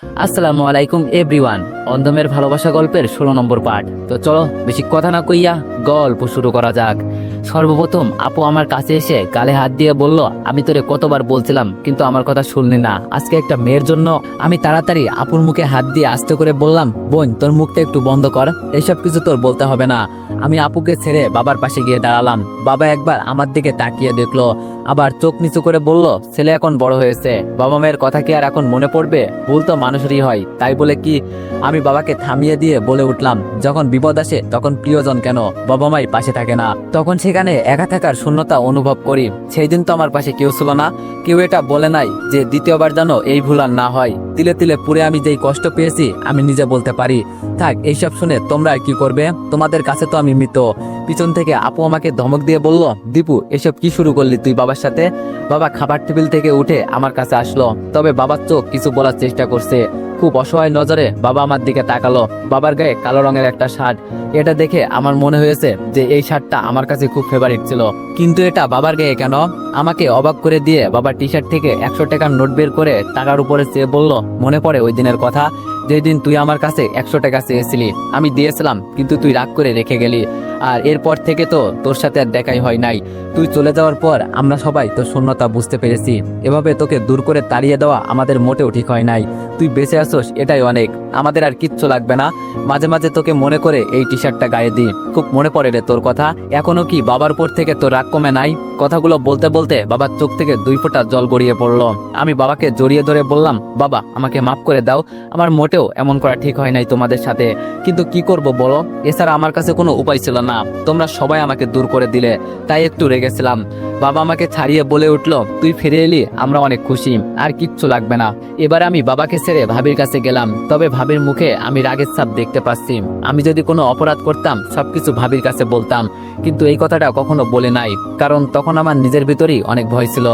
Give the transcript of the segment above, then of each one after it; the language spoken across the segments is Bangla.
আসসালামু আলাইকুম এভরিওয়ান। অন্ধমের ভালোবাসা গল্পের 16 নম্বর পার্ট। তো চলো বেশি কথা না কইয়া গল্প শুরু করা যাক। সর্বপ্রথম আপু আমার কাছে এসে গালে হাত দিয়ে বলল, আমি তোরে কতবার বলছিলাম কিন্তু আমার কথা শুনলি না। আজকে একটা মেয়ের জন্য আমি তাড়াতাড়ি আপুর মুখে হাত দিয়ে আস্তে করে বললাম, বোন তোর মুখটা একটু বন্ধ কর, এইসব কিছু তোর বলতে হবে না। আমি আপুকে ছেড়ে বাবার পাশে গিয়ে দাঁড়ালাম। বাবা একবার আমার দিকে তাকিয়ে দেখলো, আবার চোখ নিচু করে বলল, ছেলে এখন বড় হয়েছে, বাবা মায়ের কথা কি আর এখন মনে পড়বে? ভুল তো মানুষেরই হয়, তাই বলে কি? আমি বাবাকে থামিয়ে দিয়ে বলে উঠলাম, যখন বিপদ আসে তখন প্রিয়জন কেন বাবা মাই পাশে থাকে না, তখন সেখানে একা থাকার শূন্যতা অনুভব করি। সেই দিন তো আমার পাশে কেউ ছিল না, কেউ এটা বলে নাই যে দ্বিতীয়বার যেন এই ভুল আর না হয়। তিলে তিলে পুরে আমি যেই কষ্ট পেয়েছি আমি নিজে বলতে পারি। থাক, এইসব শুনে তোমরা কি করবে? তোমাদের কাছে তো আমি মৃত। পিছন থেকে আপু আমাকে ধমক দিয়ে বলল, দীপু এসব কি শুরু করলি তুই বাবার সাথে? বাবা খাবার টেবিল থেকে উঠে আমার কাছে আসলো, তবে বাবার চোখ কিছু বলার চেষ্টা করছে। খুব অসহায় নজরে বাবা আমার দিকে তাকালো। বাবার গায়ে কালো রঙের একটা শার্ট, এটা দেখে আমার মনে হয়েছে যে এই শার্টটা আমার কাছে খুব ফেভারিট ছিল, কিন্তু এটা বাবার গায়ে কেন? আমাকে অবাক করে দিয়ে বাবার টি শার্ট থেকে 100 টাকার নোট বের করে টাকার উপরে চেয়ে বলল, মনে পড়ে ওই দিনের কথা, যেদিন তুই আমার কাছে 100 টাকা চেয়েছিলি? আমি দিয়েছিলাম কিন্তু তুই রাগ করে রেখে গেলি, আর এরপর থেকে তো তোর সাথে আর দেখাই হয় নাই। তুই চলে যাওয়ার পর আমরা সবাই তোর শূন্যতা বুঝতে পেরেছি। এভাবে তোকে দূর করে তাড়িয়ে দেওয়া আমাদের মোটেও ঠিক হয় নাই। তুই বেঁচে আসোস এটাই অনেক, আমাদের আর কিচ্ছু লাগবে না। মাঝে মাঝে তোকে মনে করে এই টি শার্টটা গায়ে দিই, খুব মনে পড়ে রে তোর কথা। এখনো কি বাবার উপর থেকে তোর রাগ কমে নাই? কথাগুলো বলতে বলতে বাবার চোখ থেকে 2 ফোঁটা জল গড়িয়ে পড়লো। আমি বাবাকে জড়িয়ে ধরে বললাম, বাবা আমাকে মাফ করে দাও, আমার মোটেও এমন করা ঠিক হয় নাই তোমাদের সাথে, কিন্তু কি করব বলো? এছাড়া আমার কাছে কোনো উপায় ছিল না, তোমরা সবাই আমাকে দূর করে দিলে, তাই একটু রেগেছিলাম। বাবা আমাকে ছাড়িয়ে বলে উঠলো, তুই ফিরে এলি, আমরা অনেক খুশি, আর কিচ্ছু লাগবে না। এবার আমি বাবাকে ছেড়ে ভাবির কাছে গেলাম, তবে ভাবির মুখে আমি রাগের ছাপ দেখতে পাচ্ছি। আমি যদি কোনো অপরাধ করতাম সবকিছু ভাবির কাছে বলতাম, কিন্তু এই কথাটা কখনো বলে নাই, কারণ তখন আমার নিজের ভিতরেই অনেক ভয় ছিল।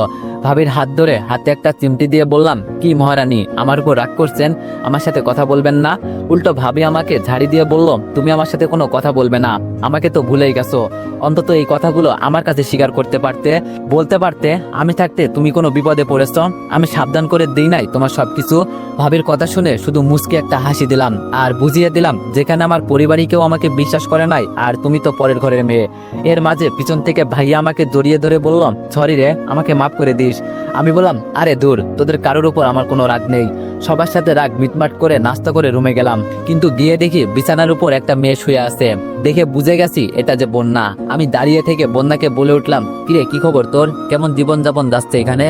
ভাবির হাত ধরে হাতে একটা চিমটি দিয়ে বললাম, কি মহারানী আমার উপর রাগ করছেন? আমার সাথে কথা বলবেন না? উল্টো ভাবি আমাকে ঝাড়ি দিয়ে বলল, তুমি আমার সাথে কোনো কথা বলবে না, আমাকে তো ভুলেই গেছো। অন্তত এই কথাগুলো আমার কাছে স্বীকার করতে পারতে, বলতে পারতে। আমি থাকতে তুমি কোনো বিপদে পড়েছ, আমি সাবধান করে দিই নাই তোমার সবকিছু? ভাবির কথা শুনে শুধু মুচকে একটা হাসি দিলাম, আর বুঝিয়ে দিলাম যেখানে আমার পরিবারই কেউ আমাকে বিশ্বাস করে নাই, আর তুমি তো পরের ঘরের মেয়ে। এর মাঝে পিছন থেকে ভাইয়া আমাকে জড়িয়ে ধরে বলল, সরি রে, আমাকে মাফ করে দিস। আমি বললাম, আরে দূর, তোদের কারোর উপর আমার কোনো রাগ নেই। সবার সাথে রাগ মিটমাট করে নাস্তা করে রুমে গেলাম, কিন্তু গিয়ে দেখি বিছানার উপর একটা মেয়ে শুয়ে আছে। দেখে বুঝে গেছি এটা যে বন্যা। আমি দাঁড়িয়ে থেকে বন্যাকে বলে উঠলাম, কিরে কি খবর তোর, কেমন জীবনযাপন যাচ্ছে এখানে?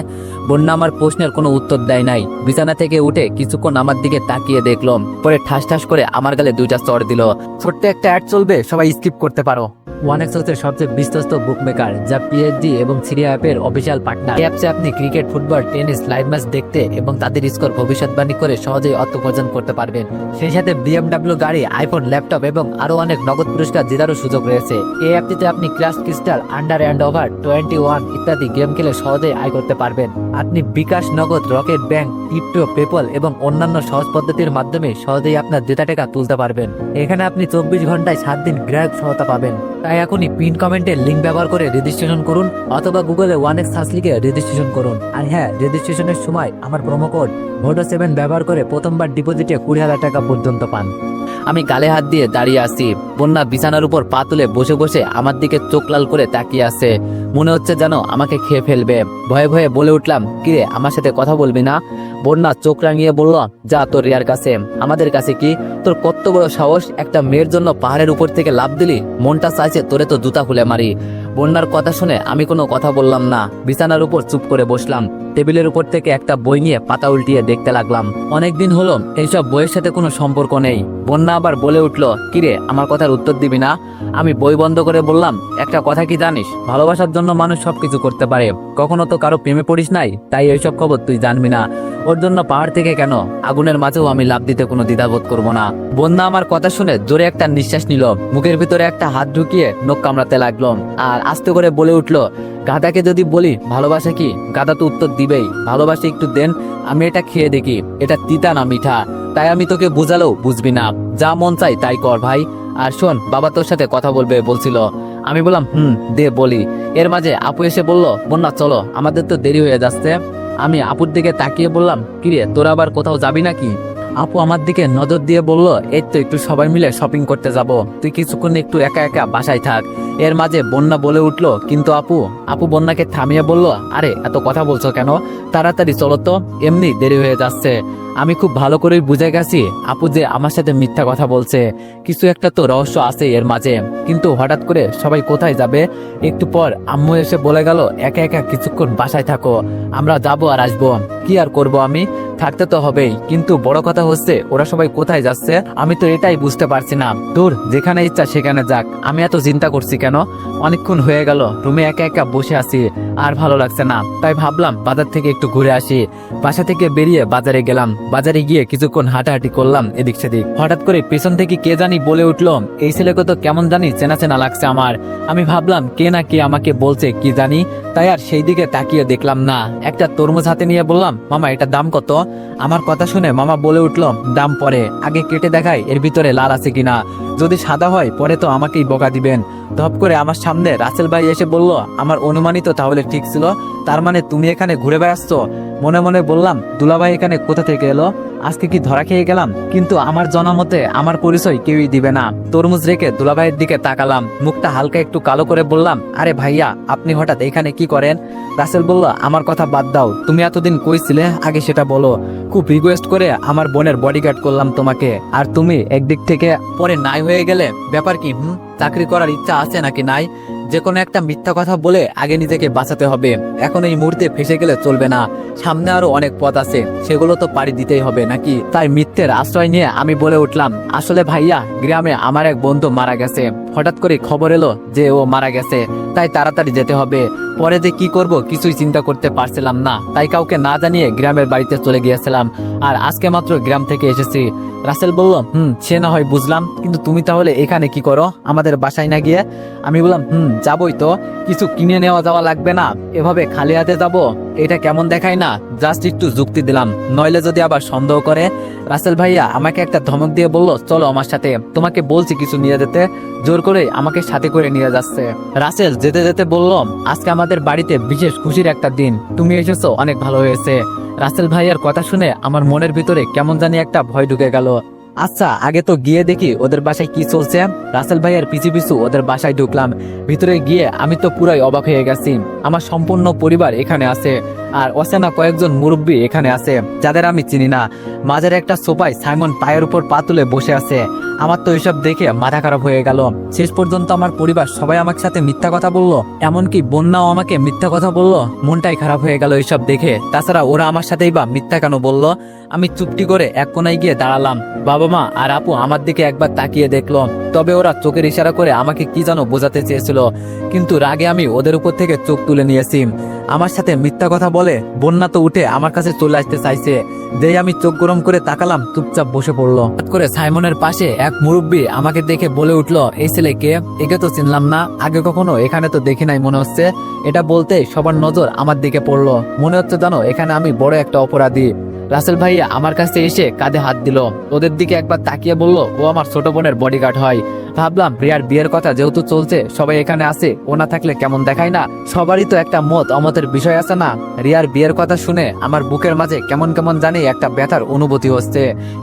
বন্যা আমার প্রশ্নের কোনো উত্তর দেয় নাই। বিছানা থেকে উঠে কিছুক্ষণ আমার দিকে তাকিয়ে দেখলাম, পরে ঠাস ঠাস করে আমার গালে 2টা চড় দিল। ছোট্ট একটা অ্যাড চলবে, সবাই স্কিপ করতে পারো। ওয়ানেক্স হচ্ছে সবচেয়ে বিশ্বস্ত বুকমেকার, যা পিএইচডি এবং সিরিয়া অ্যাপের অফিসিয়াল পার্টনার। এই অ্যাপসে আপনি cricket, football, tennis live match দেখতে এবং তাদের স্কোর ভবিষ্যৎবাণী করে সহজেই অর্থ উপার্জন করতে পারবেন। সেই সাথে বিএমডব্লিউ গাড়ি, আইফোন, ল্যাপটপ এবং আরো অনেক নগদ পুরস্কার জেতারও সুযোগ রয়েছে। এই অ্যাপটিতে আপনি class crystal, under and over 21 ইত্যাদি গেম খেলে সহজেই আয় করতে পারবেন। আপনি বিকাশ, নগদ, রকেট ব্যাংক, ক্রিপ্টো, পেপল এবং অন্যান্য সহজ পদ্ধতির মাধ্যমে সহজেই আপনার জেতা টাকা তুলতে পারবেন। এখানে আপনি 24 ঘন্টায় 7 দিন গ্রাহক সহায়তা পাবেন। তাই এখনই পিন কমেন্টের লিঙ্ক ব্যবহার করে রেজিস্ট্রেশন করুন, অথবা গুগলে ওয়ানেক্স সার্চ লিখে রেজিস্ট্রেশন করুন। আর হ্যাঁ, রেজিস্ট্রেশনের সময় আমার প্রোমো কোড VODO7 ব্যবহার করে প্রথমবার ডিপোজিটে 20,000 টাকা পর্যন্ত পান। আমি গালে হাত দিয়ে দাঁড়িয়ে আছি। বন্যা বিছানার উপর পা তুলে বসে বসে আমার দিকে চোখ লাল করে তাকিয়ে আছে, মনে হচ্ছে যেন আমাকে খেয়ে ফেলবে। ভয়ে ভয়ে বলে উঠলাম, কিরে আমার সাথে কথা বলবি না? বন্যা চোখ রাঙিয়ে বলল, যা তোর রিয়ার কাছে, আমাদের কাছে কি? তোর কত বড় সাহস, একটা মেয়ের জন্য পাহাড়ের উপর থেকে লাফ দিলি? মনটা চাইছে তোরে তো জুতা খুলে মারি। বন্যার কথা শুনে আমি কোনো কথা বললাম না, বিছানার উপর চুপ করে বসলাম। টেবিলের উপর থেকে একটা বই নিয়ে পাতা উল্টিয়ে দেখতে লাগলাম। অনেকদিন হলো এইসব বইয়ের সাথে কোনো সম্পর্ক নেই। বন্যা আবার বলে উঠলো, কিরে আমার কথার উত্তর দিবি না? আমি বই বন্ধ করে বললাম, একটা কথা কি জানিস, ভালোবাসার জন্য মানুষ সবকিছু করতে পারে। কখনো তো কারো প্রেমে পড়িস নাই, তাই এইসব খবর তুই জানবি না। ওর জন্য পাহাড় থেকে কেন, আগুনের মাঝেও আমি লাফ দিতে কোনো দ্বিধাবোধ করবো না। বন্যা আমার কথা শুনে জোরে একটা নিঃশ্বাস নিল, মুখের ভিতরে একটা হাত ঢুকিয়ে নখ কামড়াতে লাগলো, আর আস্তে করে বলে উঠলো, গাধাকে যদি বলি ভালোবাসা কি, গাধা তো উত্তর দিবেই, ভালোবাসা একটু দেন, আমি এটা খেয়ে দেখি, এটা তিতা না মিঠা, তাই আমি তোকে বুঝালেও বুঝবি না, যা মন চাই তাই কর ভাই। আর শোন, বাবা তোর সাথে কথা বলবে বলছিল। আমি বললাম, দে বলি। এর মাঝে আপু এসে বলল, বন্যা চলো, আমাদের তো দেরি হয়ে যাচ্ছে। আমি আপুর দিকে তাকিয়ে বললাম, কিরে তোরা আবার কোথাও যাবি নাকি? আপু আমার দিকে নজর দিয়ে বলল, এই তো একটু সবাই মিলে শপিং করতে যাব, তুই কিছুক্ষণ একটু একা একা বাসায় থাক। এর মাঝে বন্যা বলে উঠলো, কিন্তু আপু আপু বন্যাকে থামিয়ে বলল, আরে এত কথা বলছো কেন, তাড়াতাড়ি চলো তো, এমনি দেরি হয়ে যাচ্ছে। আমি খুব ভালো করেই বুঝে গেছি আপু যে আমার সাথে মিথ্যা কথা বলছে, কিছু একটা তো রহস্য আছে এর মাঝে। কিন্তু হঠাৎ করে সবাই কোথায় যাবে, একটু পর আম্মু এসে বলে গেল, একা একা কিছুক্ষণ বাসায় থাকো, আমরা যাবো আর আসবো। কি আর করব, আমি থাকতে তো হবেই, কিন্তু বড় কথা হচ্ছে ওরা সবাই কোথায় যাচ্ছে আমি তো এটাই বুঝতে পারছি না। দূর, যেখানে ইচ্ছা সেখানে যাক, আমি এত চিন্তা করছি কেন। অনেকক্ষণ হয়ে গেল রুমে একা একা বসে আছি, আর ভালো লাগছে না, তাই ভাবলাম বাজার থেকে একটু ঘুরে আসি। বাসা থেকে বেরিয়ে বাজারে গেলাম, বাজারে গিয়ে কিছুক্ষণ হাঁটাহাঁটি করলাম এদিক সেদিক। হঠাৎ করে পেছন থেকে কে জানি বলে উঠলো, এই ছেলেকে তো কেমন জানি চেনা চেনা লাগছে আমার। আমি ভাবলাম কে না কে আমাকে বলছে কি জানি, তাই আর সেই দিকে তাকিয়ে দেখলাম না। একটা তরমুজ হাতে নিয়ে বললাম, মামা এটা দাম কত? আমার কথা শুনে মামা বলে উঠলো, দাম পরে, আগে কেটে দেখাই এর ভিতরে লাল আছে কিনা, যদি সাদা হয় পরে তো আমাকেই বকা দিবেন। ধপ করে আমার সামনে রাসেল ভাই এসে বলল, আমার অনুমানই তো তাহলে ঠিক ছিল, তার মানে তুমি এখানে ঘুরে বেড়াচ্ছ? মনে মনে বললাম, দুলাভাই এখানে কোথা থেকে এলো, আজকে কি ধরা খেয়ে গেলাম? কিন্তু আমার জানা মতে আমার পরিচয় কেউই দিবে না। তরমুজ রেখে দুলাভাইয়ের দিকে তাকালাম, মুখটা হালকা একটু কালো করে বললাম, আরে ভাইয়া আপনি হঠাৎ এখানে কি করেন? রাসেল বলল, আমার কথা বাদ দাও, তুমি এতদিন কই ছিলে আগে সেটা বলো। খুব রিকোয়েস্ট করে আমার বোনের বডিগার্ড করলাম তোমাকে, আর তুমি একদিক থেকে পরে নাই হয়ে গেলে। ব্যাপার কি? চাকরি করার ইচ্ছা আছে নাকি নাই? যে কোনো একটা মিথ্যা কথা বলে আগে নিজেকে বাঁচাতে হবে, এখন এই মুহূর্তে ফেসে গেলে চলবে না, সামনে আরো অনেক পথ আছে, সেগুলো তো পাড়ি দিতেই হবে নাকি। তাই মিথ্যের আশ্রয় নিয়ে আমি বলে উঠলাম, আসলে ভাইয়া গ্রামে আমার এক বন্ধু মারা গেছে, হঠাৎ করে খবর এলো যে ও মারা গেছে, তাই তাড়াতাড়ি যেতে হবে। পরে যে কি করব কিছুই চিন্তা করতে পারছিলাম না, তাই কাউকে না জানিয়ে গ্রামের বাড়িতে চলে গিয়েছিলাম, আর আজকে মাত্র গ্রাম থেকে এসেছি। রাসেল বলল, সে না হয় বুঝলাম, কিন্তু তুমি তাহলে এখানে কি করো আমাদের বাসায় না গিয়ে? আমি বললাম, যাবই তো, কিছু কিনে নেওয়া যাওয়া লাগবে না, এভাবে খালি হাতে যাবো এটা কেমন দেখায় না, জাস্ট একটু যুক্তি দিলাম, নইলে যদি আবার সন্দেহ করে। রাসেল ভাইয়া আমাকে একটা ধমক দিয়ে বলল, চলো আমার সাথে, তোমাকে বলছি কিছু নিয়ে যেতে, জোর করে আমাকে সাথে করে নিয়ে যাচ্ছে। রাসেল যেতে যেতে বলল, আজকে আমাদের বাড়িতে বিশেষ খুশির একটা দিন, তুমি এসেছো অনেক ভালো হয়েছে। রাসেল ভাইয়ার কথা শুনে আমার মনের ভিতরে কেমন জানি একটা ভয় ঢুকে গেল। আচ্ছা আগে তো গিয়ে দেখি ওদের বাসায় কি চলছে। রাসেল ভাইয়ের পিছু পিছু ওদের বাসায় ঢুকলাম, ভিতরে গিয়ে আমি তো পুরাই অবাক হয়ে গেছি। আমার সম্পূর্ণ পরিবার এখানে আছে, আর অচেনা কয়েকজন মুরব্বী এখানে আছে যাদের আমি চিনি না। মাঝের একটা সোফায় সাইমন পায়ের উপর পা তুলে বসে আছে। আমার তো এসব দেখে মাথা খারাপ হয়ে গেল। শেষ পর্যন্ত আমার পরিবার সবাই আমার সাথে মিথ্যা কথা বললো, এমনকি বন্যাও আমাকে মিথ্যা কথা বললো। মনটাই খারাপ হয়ে গেল এইসব দেখে। তাছাড়া ওরা আমার সাথেই বা মিথ্যা কেন বললো? আমি চুপটি করে এক কোনায় গিয়ে দাঁড়ালাম। বাবা মা আর আপু আমার দিকে একবার তাকিয়ে দেখলো, তবে ওরা চোখের ইশারা করে আমাকে কি যেন বোঝাতে চেয়েছিল, কিন্তু রাগে আমি ওদের উপর থেকে চোখ তুলে নিয়েছি। আমার সাথে মিথ্যা কথা বলে বন্যা তো উঠে আমার কাছে চলে আসতে চাইছে। যেই আমি চোখ গরম করে তাকালাম, চুপচাপ বসে পড়লো। হঠাৎ করে সাইমনের পাশে এক মুরব্বী আমাকে দেখে বলে উঠলো, এই ছেলে কে? একে তো চিনলাম না, আগে কখনো এখানে তো দেখি নাই মনে হচ্ছে। এটা বলতে সবার নজর আমার দিকে পড়লো, মনে হচ্ছে জানো এখানে আমি বড় একটা অপরাধী। রাসেল ভাইয়া আমার কাছে এসে কাঁধে হাত দিল, ওদের দিকে একবার তাকিয়ে বলল, ও আমার ছোট বোনের বডিগার্ড হয়। ভাবলাম রিয়ার বিয়ের কথা যেহেতু চলছে, সবাই এখানে আছে, ও না থাকলে কেমন দেখায় না? সবারই তো একটা মত অমতের বিষয় আছে না? রিয়ার বিয়ের কথা শুনে আমার বুকের মাঝে কেমন কেমন জানি একটা ব্যথার অনুভূতি হচ্ছে।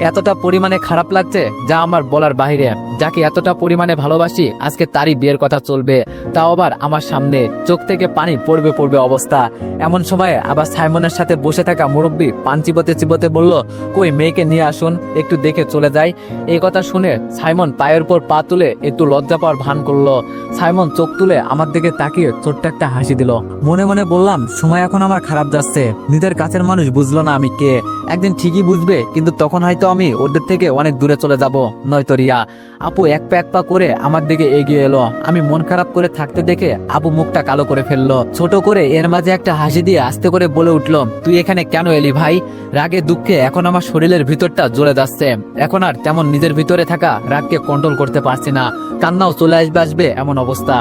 এতটা পরিমাণে খারাপ লাগছে যা আমার বলার বাইরে। যাকে এতটা পরিমাণে ভালোবাসি, আজকে তারই বিয়ের কথা চলবে, তাও আবার আমার সামনে। চোখ থেকে পানি পড়বে পড়বে অবস্থা। এমন সময় আবার সাইমনের সাথে বসে থাকা মুরব্বী পান চিবোতে চিবোতে বলল, কই মেয়েকে নিয়ে আসুন, একটু দেখে চলে যায়। এই কথা শুনে সাইমন পায়ের উপর পা তুলে একটু লজ্জা পাওয়ার ভান করলো। সাইমন চোখ তুলে আমার দিকে তাকিয়ে ছোট্ট একটা হাসি দিল। মনে মনে বললাম, সময় এখন আমার খারাপ যাচ্ছে, নিজের কাছের মানুষ বুঝলো না আমি কে, একদিন ঠিকই বুঝবে, কিন্তু তখন হয়তো আমি ওদের থেকে অনেক দূরে চলে যাব, নয়তো রিয়া। আপু এক পা করে আমার দিকে এগিয়ে এলো। আমি মন খারাপ করে থাকতে দেখে আপু মুখটা কালো করে ফেললো, ছোট করে এর মাঝে একটা হাসি দিয়ে আস্তে করে বলে উঠলো, তুই এখানে কেন এলি ভাই? রাগে দুঃখে এখন আমার শরীরের ভিতরটা জ্বলে যাচ্ছে, এখন আর তেমন নিজের ভিতরে থাকা রাগকে কন্ট্রোল করতে পারছি না, কান্নাও চলে আসবে এমন অবস্থা।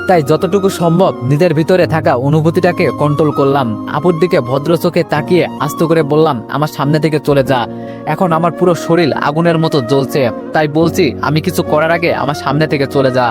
তাই যতটুকু সম্ভব নিজের ভিতরে থাকা অনুভূতিটাকে কন্ট্রোল করলাম। আপুর দিকে ভদ্র চোখে তাকিয়ে আস্তে করে বললাম, আমার সামনে থেকে চলে যা। এখন আমার পুরো শরীর আগুনের মতো জ্বলছে, তাই বলছি আমি কিছু করার আগে আমার সামনে থেকে চলে যা।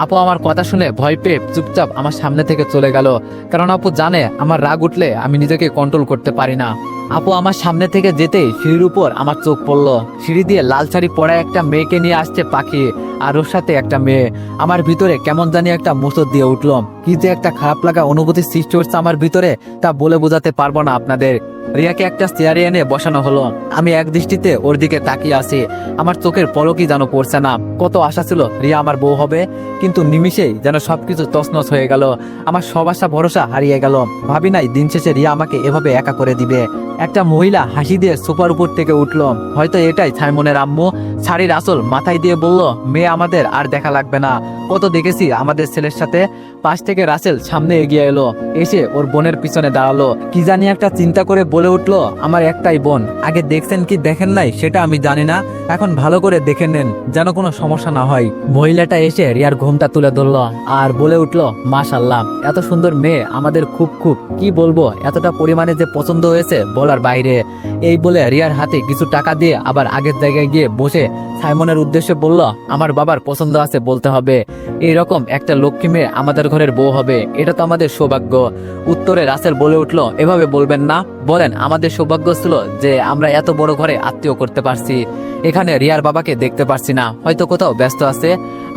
আপু আমার কথা শুনে ভয় পেয়ে চুপচাপ আমার সামনে থেকে চলে গেল, কারণ আপু জানে আমার রাগ উঠলে আমি নিজেকে কন্ট্রোল করতে পারি না। আপু আমার সামনে থেকে যেতেই সিঁড়ির উপর আমার চোখ পড়লো। সিঁড়ি দিয়ে লাল শাড়ি পরা একটা মেয়েকে নিয়ে আসছে পাখি, আর ওর সাথে একটা মেয়ে। আমার ভিতরে কেমন জানি একটা মুসর দিয়ে উঠলো। কি যে একটা খারাপ লাগা অনুভূতি সৃষ্টি হচ্ছে আমার ভিতরে, তা বলে বোঝাতে পারবো না আপনাদের। রিয়াকে একটা চেয়ারে এনে বসানো হলো। আমি এক দৃষ্টিতে ওর দিকে তাকিয়ে আছি। আমার চোখের পলকই যেন পড়ছে না। কত আশা ছিল রিয়া আমার বউ হবে, কিন্তু নিমিষেই যেন সবকিছু তছনছ হয়ে গেল। আমার সব আশা ভরসা হারিয়ে গেল। ভাবি নাই দিন শেষে রিয়া আমাকে এভাবে একা করে দিবে। একটা মহিলা হাসি দিয়ে সোফার উপর থেকে উঠলো। হয়তো এটাই সাইমনের আম্মু। শাড়ির আঁচল মাথায় দিয়ে বলল, মেয়ে আমাদের আর দেখা লাগবে না, কত দেখেছি আমাদের ছেলের সাথে। পাশ থেকে রাসেল সামনে এগিয়ে এলো, এসে ওর বোনের পিছনে দাঁড়ালো। কি জানি একটা চিন্তা করে বলে উঠলো, আমার একটাই বোন, আগে দেখছেন কি দেখেন নাই সেটা আমি জানি না, এখন ভালো করে দেখে নেন যেন কোনো সমস্যা না হয়। মহিলাটা এসে রিয়ার ঘুমটা তুলে ধরলো আর বলে উঠলো, মাশাআল্লাহ, এত সুন্দর মেয়ে আমাদের খুব খুব, কি বলবো, এতটা পরিমাণে যে পছন্দ হয়েছে বলার বাইরে। এই বলে রিয়ার হাতে কিছু টাকা দিয়ে আবার আগের জায়গায় গিয়ে বসে সাইমনের উদ্দেশ্যে বলল, আমার বাবার পছন্দ আছে বলতে হবে, এইরকম একটা লক্ষ্মী মেয়ে আমাদের ঘরের বউ হবে, এটা তো আমাদের সৌভাগ্য। উত্তরে রাসেল বলে উঠলো, এভাবে বলবেন না, বলেন আমাদের সৌভাগ্য ছিল যে আমরা এত বড় ঘরে আত্মীয় করতে পারছি। এখানে রিয়ার বাবাকে দেখতে পারছি না, হয়তো কোথাও ব্যস্ত আছে।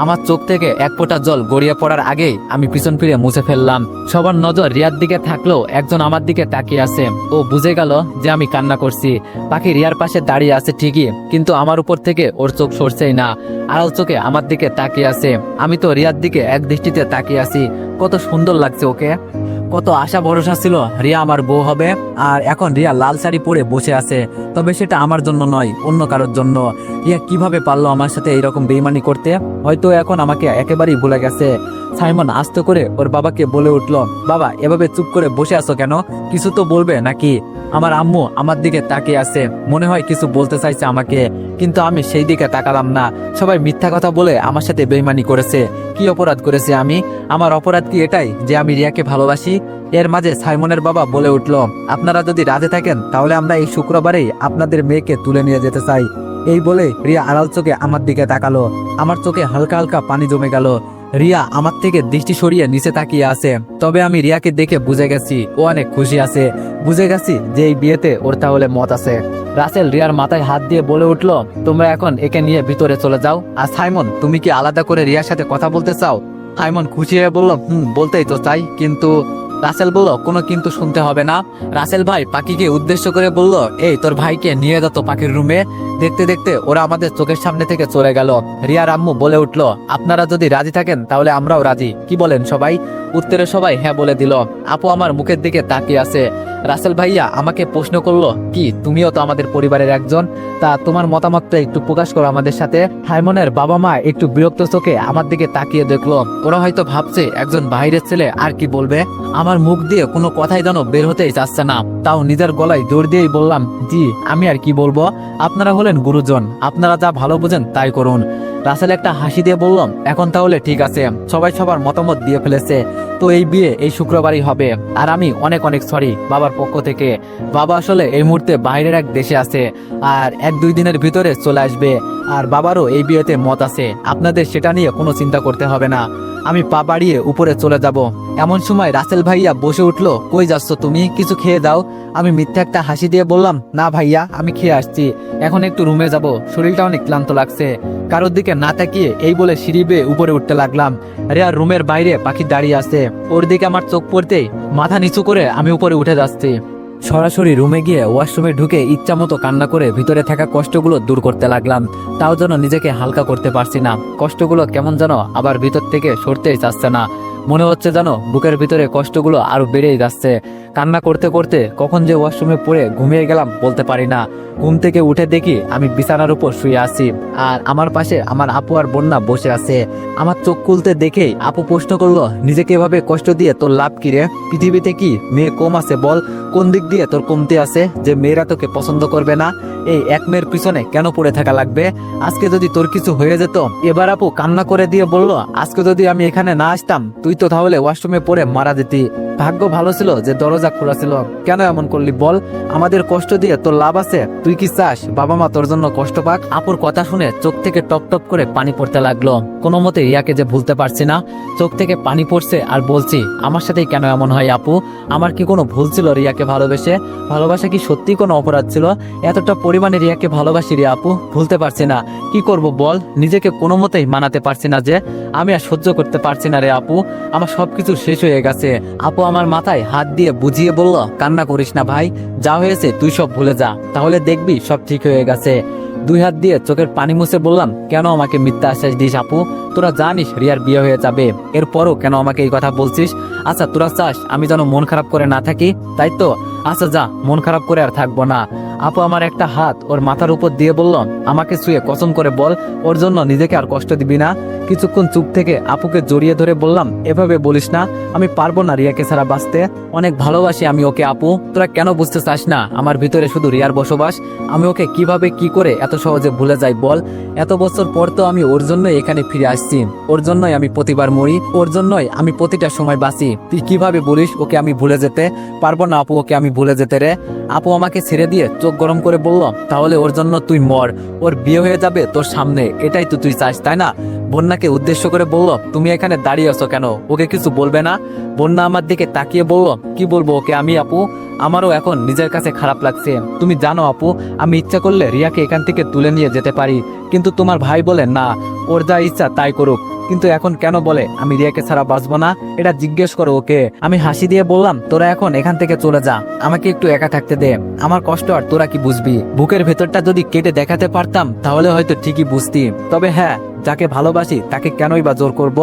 আমার চোখ থেকে এক ফোঁটা জল গড়িয়ে পড়ার আগেই আমি পিছন ফিরে মুছে ফেললাম। সবার নজর রিয়ার দিকে থাকলেও একজন আমার দিকে তাকিয়ে আছে। ও বুঝে গেল যে আমি কান্না করছি। পাখি রিয়ার পাশে দাঁড়িয়ে আছে ঠিকই, কিন্তু আমার উপর থেকে ওর চোখ সরছেই না, আড়াল চোখে আমার দিকে তাকিয়ে আছে। আমি তো রিয়ার দিকে এক দৃষ্টিতে তাকিয়ে আছি। কত সুন্দর লাগছে ওকে, কত আশা ভরসা ছিল রিয়া আমার বউ হবে। আর এখন রিয়া লাল শাড়ি পরে বসে আছে, তবে সেটা আমার জন্য নয়, অন্য কারোর জন্য। রিয়া কিভাবে পারলো আমার সাথে এইরকম বেইমানি করতে? হয়তো এখন আমাকে একেবারেই ভুলে গেছে। সাইমন আস্তে করে ওর বাবাকে বলে উঠলো, বাবা এভাবে চুপ করে বসে আছো কেন, কিছু তো বলবে নাকি? আমার আম্মু আমার দিকে তাকিয়ে আছে, মনে হয় কিছু বলতে চাইছে আমাকে, কিন্তু আমি সেই দিকে তাকালাম না। সবাই মিথ্যা কথা বলে আমার সাথে বেইমানি করেছে। কি অপরাধ করেছে আমি? আমার অপরাধ কি এটাই যে আমি রিয়াকে ভালোবাসি? এর মাঝে সাইমনের বাবা বলে উঠলো, আপনারা যদি রাজি থাকেন তাহলে আমরা এই শুক্রবারেই আপনাদের মেয়েকে তুলে নিয়ে যেতে চাই। এই বলে রিয়া আড়াল চোখে আমার দিকে তাকালো। আমার চোখে হালকা হালকা পানি জমে গেল। রিয়া আমার থেকে দৃষ্টি সরিয়ে নিচে তাকিয়ে আছে। তবে আমি রিয়াকে দেখে বুঝে গেছি ও অনেক খুশি আছে। বুঝে গেছি যে এই বিয়েতে ওর তাহলে মত আছে। রাসেল রিয়ার মাথায় হাত দিয়ে বলে উঠলো, তোমরা এখন একে নিয়ে ভিতরে চলে যাও। আর সাইমন, তুমি কি আলাদা করে রিয়ার সাথে কথা বলতে চাও? সাইমন খুশি হয়ে বলল, বলতেই তো চাই, কিন্তু। রাসেল বলল, কোনো কিন্তু শুনতে হবে না। রাসেল ভাই পাখিকে উদ্দেশ্য করে বলল, এই তোর ভাইকে নিয়ে যেত পাখির রুমে। দেখতে দেখতে ওরা আমাদের চোখের সামনে থেকে চলে গেল। রিয়ার আম্মু বলে উঠলো, আপনারা যদি রাজি থাকেন তাহলে আমরাও রাজি, কি বলেন সবাই? উত্তরে সবাই হ্যাঁ বলে দিল। আপু আমার মুখের দিকে তাকিয়ে আছে। রাসেল ভাইয়া আমাকে প্রশ্ন করলো, কি তুমিও তো আমাদের পরিবারের একজন, তা তোমার মতামতটা একটু প্রকাশ করো আমাদের সাথে। সাইমনের বাবা মা একটু বিরক্ত চোখে আমার দিকে তাকিয়ে দেখলো। ওরা হয়তো ভাবছে একজন বাইরের ছেলে আর কি বলবে। আমার মুখ দিয়ে কোনো কথাই যেন বের হতেই চাচ্ছে না, তাও নিজের গলায় জোর দিয়েই বললাম, জি আমি আর কি বলবো, আপনারা হলেন গুরুজন, আপনারা যা ভালো বোঝেন তাই করুন। রাসেল একটা হাসি দিয়ে বললাম, এখন তাহলে ঠিক আছে, সবাই সবার মতামত দিয়ে ফেলেছে, তো এই বিয়ে এই শুক্রবারই হবে। আর আমি অনেক অনেক সরি বাবার পক্ষ থেকে। বাবা আসলে এই মুহূর্তে বাইরের এক দেশে আছে, আর 1-2 দিনের ভিতরে চলে আসবে। আর বাবারও এই বিয়েতে মত আছে, আপনাদের সেটা নিয়ে কোনো চিন্তা করতে হবে না। আমি পা বাড়িয়ে উপরে চলে যাব। এমন সময় রাসেল ভাইয়া বসে উঠলো, কই যাচ্ছ তুমি, কিছু খেয়ে দাও। আমি মিথ্যা একটা হাসি দিয়ে বললাম, না ভাইয়া আমি খেয়ে আসছি, এখন একটু রুমে যাব, শরীরটা অনেক ক্লান্ত লাগছে। কারোর দিকে না তাকিয়ে এই বলে সিঁড়ি বেয়ে উপরে উঠতে লাগলাম। রিয়ার রুমের বাইরে পাখি দাঁড়িয়ে আছে, ওর দিকে আমার চোখ পড়তেই মাথা নিচু করে আমি উপরে উঠে যাচ্ছি। সরাসরি রুমে গিয়ে ওয়াশরুমে ঢুকে ইচ্ছা মতো কান্না করে ভিতরে থাকা কষ্টগুলো দূর করতে লাগলাম। তাও যেন নিজেকে হালকা করতে পারছি না। কষ্টগুলো কেমন যেন আবার ভিতর থেকে সরতেই চাচ্ছে না। মনে হচ্ছে যেন বুকের ভিতরে কষ্টগুলো আরো বেড়েই যাচ্ছে। কান্না করতে করতে কখন যে ওয়াশরুমে পড়ে ঘুমিয়ে গেলাম বলতে পারি না। ঘুম থেকে উঠে দেখি আমি বিছানার উপর শুয়ে আছি, আর আমার পাশে আমার আপু আর বন্যা বসে আছে। আমার চোখ খুলতে দেখে আপু প্রশ্ন করলো, নিজেকে এভাবে কষ্ট দিয়ে তোর লাভ কি রে? পৃথিবীতে কি মেয়ে কম আছে বল? কোন দিক দিয়ে তোর কমতি আছে যে মেয়েরা তোকে পছন্দ করবে না? এই এক মেয়ের পিছনে কেন পড়ে থাকা লাগবে? আজকে যদি তোর কিছু হয়ে যেত। এবার আপু কান্না করে দিয়ে বলল, আজকে যদি আমি এখানে না আসতাম তুই তো তাহলে ওয়াশরুমে পড়ে মারা যেতি। ভাগ্য ভালো ছিল যে দরজা খোলা ছিল। কেন এমন করলি বল? আমাদের কষ্ট দিয়ে তোর লাভ আছে? তুই কি চাস বাবা মা তোর জন্য কষ্ট পাক? আপুর কথা শুনে চোখ থেকে টপ টপ করে পানি পড়তে লাগলো। কোনো মতে রিয়াকে যে ভুলতে পারছি না, চোখ থেকে পানি পড়ছে আর বলছি আমার সাথেই কেন এমন হয় আপু? আমার কি কোনো ভুল ছিল রিয়াকে ভালোবেসে? ভালোবাসা কি সত্যি কোনো অপরাধ ছিল? এতটা পরিমাণে রিয়াকে ভালোবাসি রে আপু, ভুলতে পারছি না। কি করব বল? নিজেকে কোনো মতেই মানাতে পারছি না যে আমি আর সহ্য করতে পারছি না রে আপু। আমার সবকিছু শেষ হয়ে গেছে। আপু আমার মাথায় হাত দিয়ে বুঝিয়ে বলল, কান্না করিস না ভাই, যা হয়েছে তুই সব ভুলে যা, তাহলে দেখবি সব ঠিক হয়ে গেছে। দুই হাত দিয়ে চোখের পানি মুছে বললাম, কেন আমাকে মিথ্যা আশ্বাস দিস আপু? তোরা জানিস রিয়ার বিয়ে হয়ে যাবে, এরপরও কেন আমাকে এই কথা বলছিস? আচ্ছা তোরা চাস আমি যেন মন খারাপ করে না থাকি, তাই তো? আচ্ছা যা, মন খারাপ করে আর থাকবো না। আপু আমার একটা হাত ওর মাথার উপর দিয়ে বলল, আমাকে শুয়ে কসম করে বল ওর জন্য নিজেকে আর কষ্ট দিবি না। কিছুক্ষণ চুপ থেকে আপুকে জড়িয়ে ধরে বললাম, এভাবে বলিস না, আমি পারবো না রিয়াকে ছাড়া বাঁচতে। অনেক ভালোবাসি আমি ওকে আপু, তোরা কেন বুঝতে চাস না আমার ভিতরে শুধু রিয়ার বসবাস? আমি ওকে কিভাবে কি করে এত সহজে ভুলে যাই বল? এত বছর পর তো আমি ওর জন্যই এখানে ফিরে আসছি, ওর জন্যই আমি প্রতিবার মরি, ওর জন্যই আমি প্রতিটা সময় বাঁচি। তুই কিভাবে বলিস ওকে আমি ভুলে যেতে পারবো না আপু? ওকে আমি ভুলে যেতে রে? আপু আমাকে ছেড়ে দিয়ে চোখ গরম করে বলল, তাহলে ওর জন্য তুই মর, ওর বিয়ে হয়ে যাবে তোর সামনে, এটাই তো তুই চাস তাই না? বন্যাকে উদ্দেশ্য করে বলল, তুমি এখানে দাঁড়িয়ে আছো কেন? ওকে কিছু বলবে না? বন্যা আমার দিকে তাকিয়ে বলল, কি বলবো ওকে আমি আপু? আমারও এখন নিজের কাছে খারাপ লাগছে। তুমি জানো আপু, আমি ইচ্ছা করলে রিয়াকে এখান থেকে তুলে নিয়ে যেতে পারি, কিন্তু তোমার ভাই বলে না, ওর যা ইচ্ছা তাই করুক। কিন্তু এখন কেন বলে আমি রিয়াকে ছাড়া বাঁচবো না? এটা জিজ্ঞেস করো ওকে। আমি হাসি দিয়ে বললাম, তোরা এখন এখান থেকে চলে যা, আমাকে একটু একা থাকতে দে। আমার কষ্ট আর তোরা কি বুঝবি? বুকের ভেতরটা যদি কেটে দেখাতে পারতাম তাহলে হয়তো ঠিকই বুঝতি। তবে হ্যাঁ, যাকে ভালোবাসি তাকে কেনই বা জোর করব?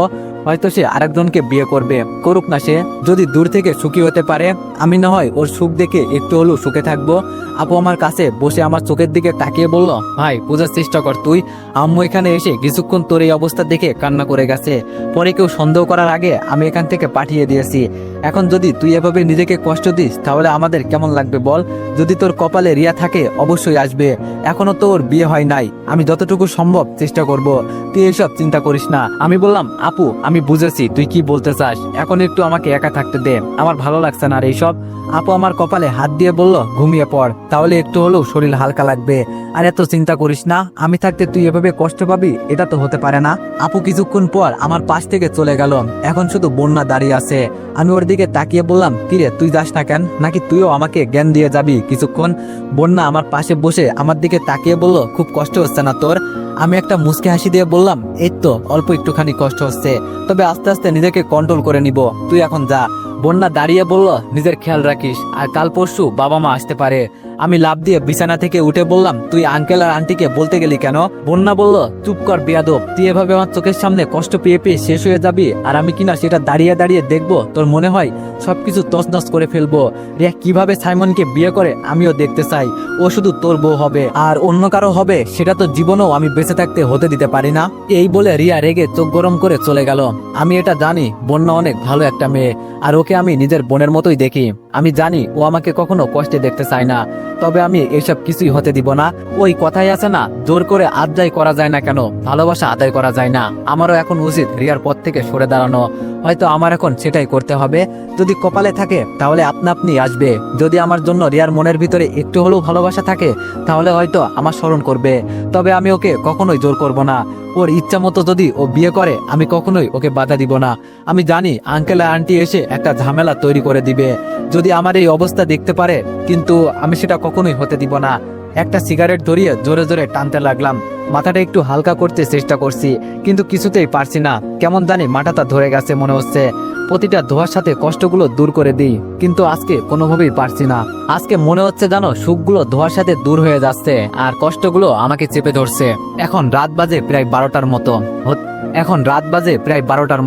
হয়তো সে আরেকজনকে বিয়ে করবে, করুক না সে, যদি দূর থেকে সুখী হতে পারে। আমি না হয় ওর সুখ দেখে একটু হলেও সুখে থাকবো। আপু আমার কাছে বসে আমার চোখের দিকে তাকিয়ে বলল, ভাই বোঝার চেষ্টা কর তুই। আম্মু এখানে এসে কিছুক্ষণ তোর এই অবস্থা দেখে কান্না করে গেছে, পরে কেউ সন্দেহ করার আগে আমি এখান থেকে পাঠিয়ে দিয়েছি। এখন যদি তুই এভাবে নিজেকে কষ্ট দিস তাহলে আমাদের কেমন লাগবে বল? যদি তোর কপালে রিয়া থাকে অবশ্যই আসবে, এখনো তোর বিয়ে হয় নাই, আমি যতটুকু সম্ভব চেষ্টা করব, তুই এসব চিন্তা করিস না। আমি বললাম, আপু আমি বুঝেছি তুই কি বলতে চাস, এখন একটু আমাকে একা থাকতে দে, আমার ভালো লাগছে না আর এইসব। আপু আমার কপালে হাত দিয়ে বলল, ঘুমিয়ে পড়, তাহলে একটু হলেও শরীর হালকা লাগবে। আর এত চিন্তা করিস না, আমি থাকতে তুই এভাবে কষ্ট পাবি, এটা তো হতে পারে না। আপু কিছুক্ষণ পর আমার পাশ থেকে চলে গেল, এখন শুধু বন্যা দাঁড়িয়ে আছে। আমি ওর দিকে তাকিয়ে বললাম, কিরে তুই যাস না কেন? নাকি তুইও আমাকে জ্ঞান দিয়ে যাবি কিছুক্ষণ? বন্যা আমার পাশে বসে আমার দিকে তাকিয়ে বলল, খুব কষ্ট হচ্ছে না তোর? আমি একটা মুচকি হাসি দিয়ে বললাম, এই তো অল্প একটুখানি কষ্ট হচ্ছে, তবে আস্তে আস্তে নিজেকে কন্ট্রোল করে নিব, তুই এখন যা। বন্যা দাঁড়িয়ে বলল, নিজের খেয়াল রাখিস, আর কাল পরশু বাবা মা আসতে পারে। আমি লাফ দিয়ে বিছানা থেকে উঠে বললাম, তুই আঙ্কেল আর আন্টিকে বলতে গেলি কেন? বন্যা বলল, চুপ কর বেয়াদব, তুই এভাবে আমার চোখের সামনে কষ্ট পেয়ে পেয়ে শেষ হয়ে যাবি, আর আমি কিনা সেটা দাঁড়িয়ে দাঁড়িয়ে দেখবো? তোর মনে হয় সবকিছু তছনছ করে ফেলবো? রিয়া কিভাবে সাইমনকে বিয়ে করে আমিও দেখতে চাই। ও শুধু তোর বউ হবে, আর অন্য কারো হবে সেটা তো জীবনেও আমি বেঁচে থাকতে হতে দিতে পারি না। এই বলে রিয়া রেগে চোখ গরম করে চলে গেল। আমি এটা জানি বন্যা অনেক ভালো একটা মেয়ে, আর ওকে আমি নিজের বোনের মতোই দেখি। আমি জানি ও আমাকে কখনো কষ্টে দেখতে চায় না, তবে আমি এসব কিছুই হতে দিব না। ওই কথাই আছে না, জোর করে আদায় করা যায় না কেন, ভালোবাসা আদায় করা যায় না। আমারও এখন উচিত রিয়ার পথ থেকে সরে দাঁড়ানো, হয়তো আমার এখন সেটাই করতে হবে। যদি কপালে থাকে তাহলে আপনা আপনি আসবে, যদি আমার জন্য রিয়ার মনের ভিতরে একটু হলেও ভালোবাসা থাকে তাহলে হয়তো আমার স্মরণ করবে। তবে আমি ওকে কখনোই জোর করব না, ওর ইচ্ছা মতো যদি ও বিয়ে করে আমি কখনোই ওকে বাধা দিব না। আমি জানি আঙ্কেল আর আন্টি এসে একটা ঝামেলা তৈরি করে দিবে যদি আমার এই অবস্থা দেখতে পারে, কিন্তু আমি সেটা কখনোই হতে দিব না। একটা সিগারেট ধরিয়ে জোরে জোরে টানতে লাগলাম, মাথাটা একটু হালকা করতে চেষ্টা করছি, কিন্তু কিছুতেই পারছি না। কেমন জানি মাথাটা ধরে গেছে মনে হচ্ছে। প্রতিটা ধোয়ার সাথে কষ্টগুলো দূর করে দিই, কিন্তু আজকে কোনোভাবেই পারছি না। আজকে মনে হচ্ছে জানো, সুখগুলো ধোয়ার সাথে দূর হয়ে যাচ্ছে আর কষ্টগুলো আমাকে চেপে ধরছে। এখন রাত বাজে প্রায় 12টার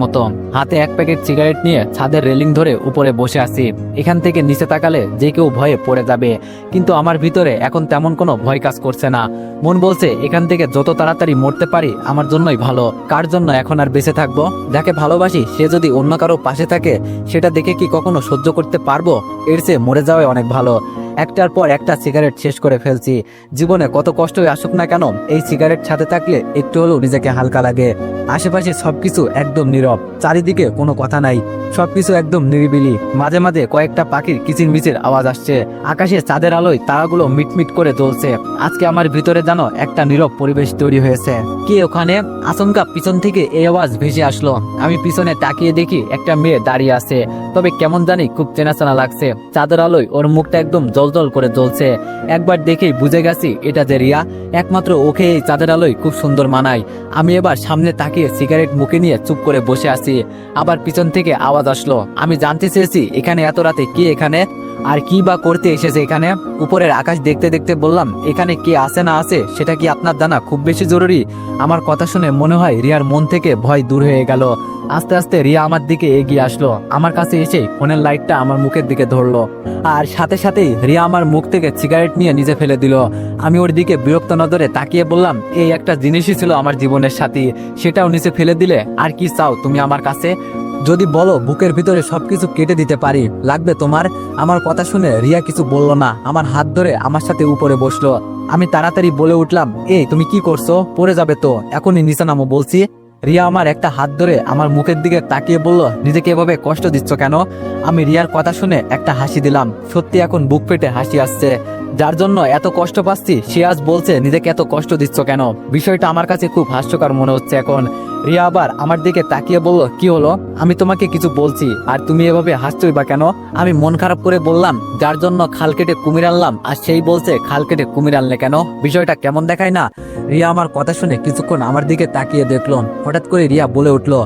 মতো। হাতে এক প্যাকেট সিগারেট নিয়ে ছাদের রেলিং ধরে উপরে বসে আছি। এখান থেকে নিচে তাকালে যে কেউ ভয়ে পড়ে যাবে, কিন্তু আমার ভিতরে এখন তেমন কোনো ভয় কাজ করছে না। মন বলছে এখান থেকে যত তাড়াতাড়ি মরতে পারি আমার জন্যই ভালো। কার জন্য এখন আর বেঁচে থাকবো? যাকে ভালোবাসি সে যদি অন্য কারো পাশে থাকে সেটা দেখে কি কখনো সহ্য করতে পারবো? এর চেয়ে মরে যাওয়াই অনেক ভালো। একটার পর একটা সিগারেট শেষ করে ফেলছি। জীবনে কত কষ্টই আসুক না কেন, এই সিগারেট সাথে থাকলে একটু হলেও নিজেকে হালকা লাগে। আশেপাশে সবকিছু একদম নীরব, চারিদিকে কোনো কথা নাই, সবকিছু একদম নিরিবিলি। মাঝে মাঝে কয়েকটা পাখির কিচিরমিচির আওয়াজ আসছে। আকাশে চাঁদের আলোয় তারাগুলো মিটমিট করে জ্বলছে। আজকে আমার ভিতরে যেন একটা নীরব পরিবেশ তৈরি হয়েছে। কে ওখানে? আচমকা পিছন থেকে এই আওয়াজ ভেসে আসলো। আমি পিছনে তাকিয়ে দেখি একটা মেয়ে দাঁড়িয়ে আছে, তবে কেমন জানি খুব চেনা চেনা লাগছে। চাঁদের আলোয় ওর মুখটা একদম জলজল করে জ্বলছে। একবার দেখেই বুঝে গেছি এটা যে রিয়া। একমাত্র ওকে এই চাঁদের আলোয় খুব সুন্দর মানায়। আমি এবার সামনে তাকিয়ে সিগারেট মুখে নিয়ে চুপ করে বসে আছি। আবার পিছন থেকে আওয়াজ আসলো। আমি জানতে চেয়েছি এখানে এত রাতে কে এখানে, আর কি বা করতে এসেছে এখানে। উপরের আকাশ দেখতে দেখতে বললাম, এখানে কে আছে না আছে সেটা কি আপনার জানা খুব বেশি জরুরি? আমার কথা শুনে মনে হয় রিয়ার মন থেকে ভয় দূর হয়ে গেল। আস্তে আস্তে রিয়া আমার দিকে এগিয়ে আসলো। আমার কাছে এসে ফোনের লাইটটা আমার মুখের দিকে ধরলো, আর সাথে সাথেই রিয়া আমার মুখ থেকে সিগারেট নিয়ে নিচে ফেলে দিল। আমি ওর দিকে বিরক্ত নজরে তাকিয়ে বললাম, এই একটা জিনিসই ছিল আমার জীবনের সাথী, সেটাও নিচে ফেলে দিলে। আর কি চাও তুমি আমার কাছে? যদি বলো বুকের ভিতরে সবকিছু কেটে দিতে পারি, লাগবে তোমার? আমার কথা শুনে রিয়া কিছু বলল না, আমার হাত ধরে আমার সাথে উপরে বসলো। আমি তাড়াতাড়ি বলে উঠলাম, এই তুমি কি করছো? পড়ে যাবে তো, এখনই নিচে নামো বলছি। রিয়া আমার একটা হাত ধরে আমার মুখের দিকে তাকিয়ে বলল, নিজেকে এভাবে কষ্ট দিচ্ছ কেন? আমি রিয়ার কথা শুনে একটা হাসি দিলাম। সত্যি এখন বুক ফেটে হাসি আসছে। যার জন্য এত কষ্ট পাচ্ছি সে আজ বলছে নিজেকে এত কষ্ট দিচ্ছ কেন। বিষয়টা আমার কাছে খুব হাস্যকর মনে হচ্ছে এখন। রিয়া আবার আমার দিকে তাকিয়ে বলল, কি হলো? আমি তোমাকে কিছু বলছি আর তুমি এভাবে হাসছই বা কেন? আমি মন খারাপ করে বললাম, যার জন্য খাল কেটে কুমির আনলাম আর সেই বলছে খাল কেটে কুমির আনলে কেন? বিষয়টা কেমন দেখায় না? রিয়া আমার কথা শুনে কিছুক্ষণ আমার দিকে তাকিয়ে দেখলো। হঠাৎ করে রিয়া বলে উঠলো,